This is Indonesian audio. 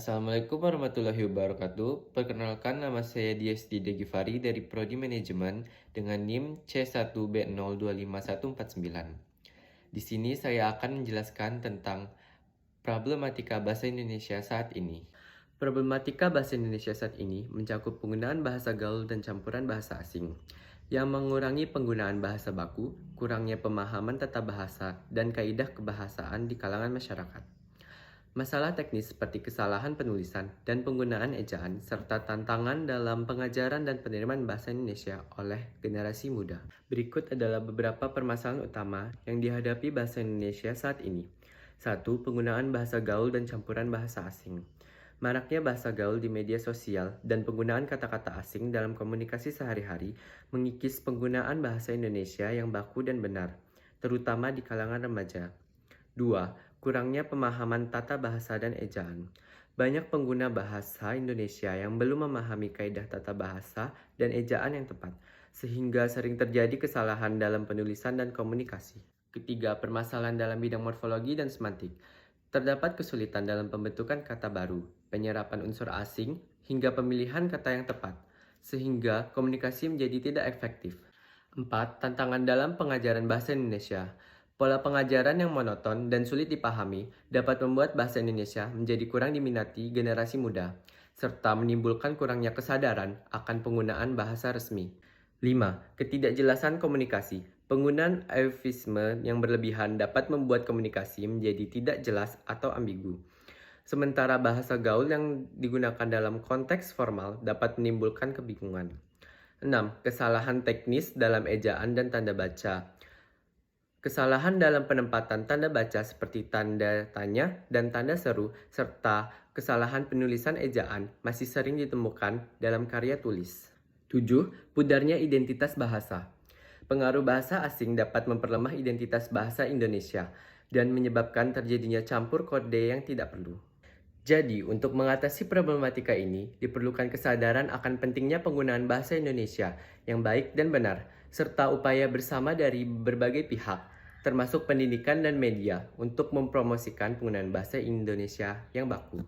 Assalamualaikum warahmatullahi wabarakatuh. Perkenalkan, nama saya Diesti Degifari dari Prodi Manajemen dengan NIM C1B025149. Di sini saya akan menjelaskan tentang problematika bahasa Indonesia saat ini. Problematika bahasa Indonesia saat ini mencakup penggunaan bahasa gaul dan campuran bahasa asing yang mengurangi penggunaan bahasa baku, kurangnya pemahaman tata bahasa, dan kaidah kebahasaan di kalangan masyarakat. Masalah teknis seperti kesalahan penulisan dan penggunaan ejaan, serta tantangan dalam pengajaran dan penerimaan bahasa Indonesia oleh generasi muda. Berikut adalah beberapa permasalahan utama yang dihadapi bahasa Indonesia saat ini. 1. Penggunaan bahasa gaul dan campuran bahasa asing. Maraknya bahasa gaul di media sosial dan penggunaan kata-kata asing dalam komunikasi sehari-hari mengikis penggunaan bahasa Indonesia yang baku dan benar, terutama di kalangan remaja. 2. Kurangnya pemahaman tata bahasa dan ejaan. Banyak pengguna bahasa Indonesia yang belum memahami kaidah tata bahasa dan ejaan yang tepat, sehingga sering terjadi kesalahan dalam penulisan dan komunikasi. Ketiga, permasalahan dalam bidang morfologi dan semantik. Terdapat kesulitan dalam pembentukan kata baru, penyerapan unsur asing, hingga pemilihan kata yang tepat, sehingga komunikasi menjadi tidak efektif. 4. Tantangan dalam pengajaran bahasa Indonesia. Pola pengajaran yang monoton dan sulit dipahami dapat membuat bahasa Indonesia menjadi kurang diminati generasi muda, serta menimbulkan kurangnya kesadaran akan penggunaan bahasa resmi. 5. Ketidakjelasan komunikasi. Penggunaan eufemisme yang berlebihan dapat membuat komunikasi menjadi tidak jelas atau ambigu. Sementara bahasa gaul yang digunakan dalam konteks formal dapat menimbulkan kebingungan. 6. Kesalahan teknis dalam ejaan dan tanda baca. Kesalahan dalam penempatan tanda baca seperti tanda tanya dan tanda seru, serta kesalahan penulisan ejaan masih sering ditemukan dalam karya tulis. 7. Pudarnya identitas bahasa. Pengaruh bahasa asing dapat memperlemah identitas bahasa Indonesia dan menyebabkan terjadinya campur kode yang tidak perlu. Jadi, untuk mengatasi problematika ini, diperlukan kesadaran akan pentingnya penggunaan bahasa Indonesia yang baik dan benar, serta upaya bersama dari berbagai pihak, termasuk pendidikan dan media, untuk mempromosikan penggunaan bahasa Indonesia yang baku.